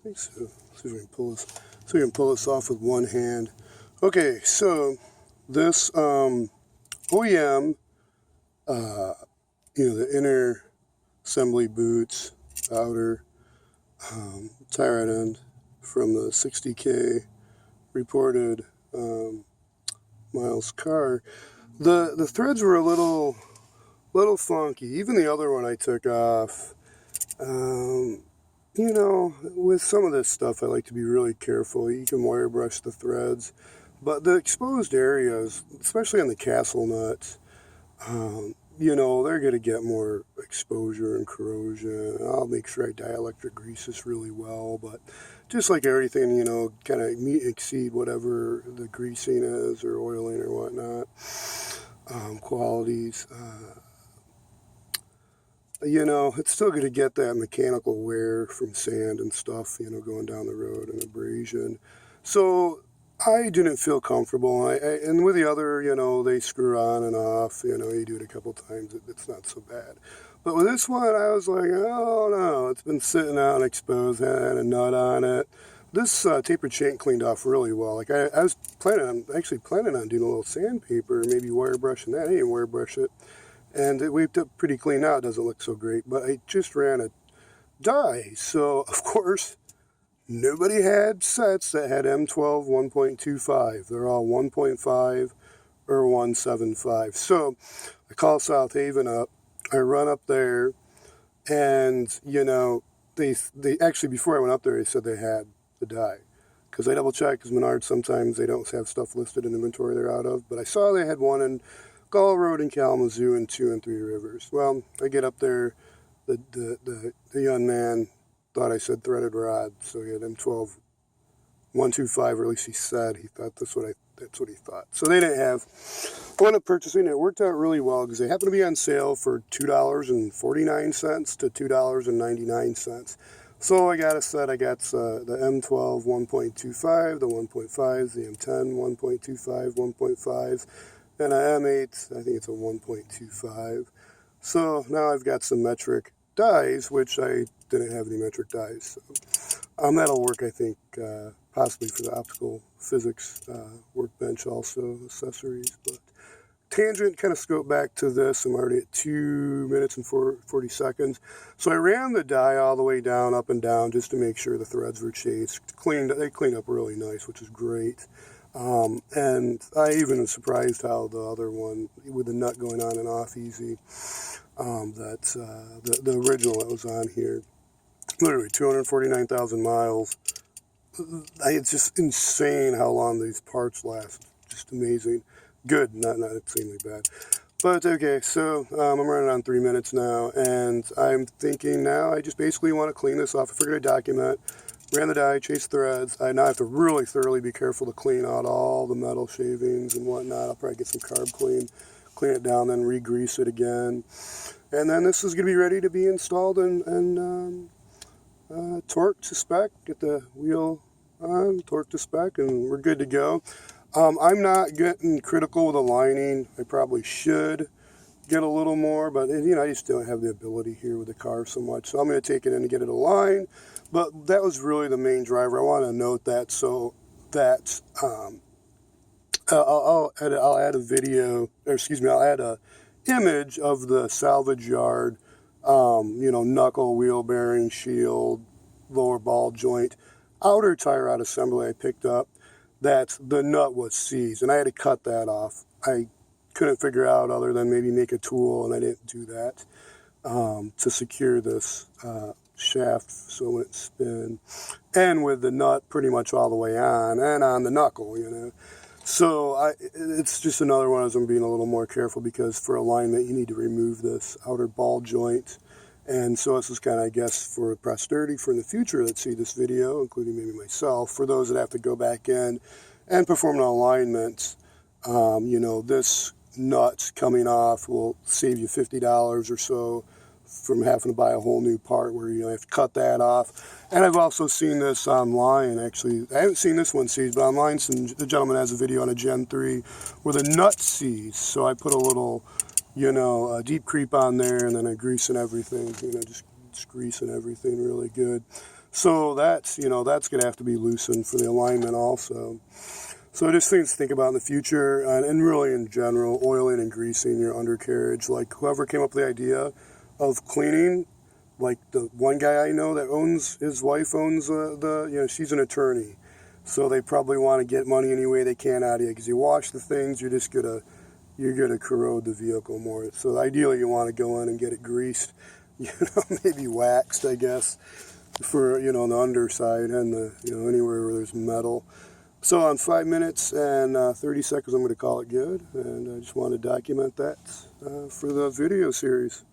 think so. Let's see if we can pull this. So we can pull this off with one hand. Okay, so this OEM, the inner assembly boots, outer tie rod end from the 60K reported miles car. The threads were a little funky. Even the other one I took off. With some of this stuff, I like to be really careful. You can wire brush the threads, but the exposed areas, especially on the castle nuts, they're going to get more exposure and corrosion. I'll make sure I dielectric grease this really well, but just like everything, kind of exceed whatever the greasing is or oiling or whatnot, qualities. It's still going to get that mechanical wear from sand and stuff, going down the road and abrasion. So I didn't feel comfortable. And with the other, they screw on and off. You do it a couple times, it's not so bad. But with this one, I was like, oh no, it's been sitting out and exposed, had a nut on it. This tapered shank cleaned off really well. Like I was actually planning on doing a little sandpaper, maybe wire brushing that. I didn't wire brush it. And it wiped up pretty clean now. It doesn't look so great, but I just ran a die. So, of course, nobody had sets that had M12 1.25. They're all 1.5 or 1.75. So, I call South Haven up. I run up there, and, they actually, before I went up there, they said they had the die. Because I double-checked, because Menards, sometimes they don't have stuff listed in inventory they're out of. But I saw they had one in Gull Road in Kalamazoo and 2 and 3 Rivers. Well, I get up there, the young man thought I said threaded rod, so he had M12 125, or at least he said he thought that's what he thought. So they didn't have. I wound up purchasing it. It worked out really well because they happened to be on sale for $2.49 to $2.99. So I got a set. I got the M12 1.25, the 1.5s, the M10 1.25, 1.5. And a M8, I think it's a 1.25. So now I've got some metric dies, which I didn't have any metric dies. So, that'll work, I think, possibly for the optical physics workbench also, accessories. But tangent, kind of scope back to this. I'm already at 2 minutes and 40 seconds. So I ran the die all the way down, up and down, just to make sure the threads were chased. They cleaned up really nice, which is great. And I even was surprised how the other one, with the nut going on and off easy, the original that was on here, literally 249,000 miles. It's just insane how long these parts last. Just amazing. Good, not insanely bad. But okay, so I'm running on 3 minutes now, and I'm thinking now I just basically want to clean this off. I figured I'd document. Ran the die, chased threads. I now have to really thoroughly be careful to clean out all the metal shavings and whatnot. I'll probably get some carb clean it down, then re-grease it again. And then this is going to be ready to be installed and torqued to spec. Get the wheel on, torqued to spec, and we're good to go. I'm not getting critical with the lining. I probably should get a little more, but I just don't have the ability here with the car so much. So I'm going to take it in and get it aligned. But that was really the main driver. I want to note that so that I'll add a video, or excuse me, I'll add a image of the salvage yard, knuckle, wheel bearing, shield, lower ball joint, outer tie rod assembly I picked up. That the nut was seized, and I had to cut that off. I couldn't figure out other than maybe make a tool, and I didn't do that to secure this shaft so when it spin, and with the nut pretty much all the way on and on the knuckle, So it's just another one as I'm being a little more careful, because for alignment you need to remove this outer ball joint. And so this is kind of, I guess, for posterity for in the future that see this video, including maybe myself, for those that have to go back in and perform an alignment. This nut coming off will save you $50 or so from having to buy a whole new part where you have to cut that off. And I've also seen this online, actually. I haven't seen this one seized, but online the gentleman has a video on a Gen 3 where the nut seized. So I put a little, deep creep on there, and then I grease and everything, just greasing everything really good. So that's, you know, that's going to have to be loosened for the alignment also. So just things to think about in the future, and really in general, oiling and greasing your undercarriage. Like whoever came up with the idea of cleaning, like the one guy I know that owns, his wife owns you know, she's an attorney. So they probably want to get money any way they can out of you, because you wash the things, you're gonna corrode the vehicle more. So ideally you want to go in and get it greased, you know, maybe waxed, I guess, for, you know, on the underside and the, you know, anywhere where there's metal. So on 5 minutes and 30 seconds, I'm going to call it good, and I just want to document that for the video series.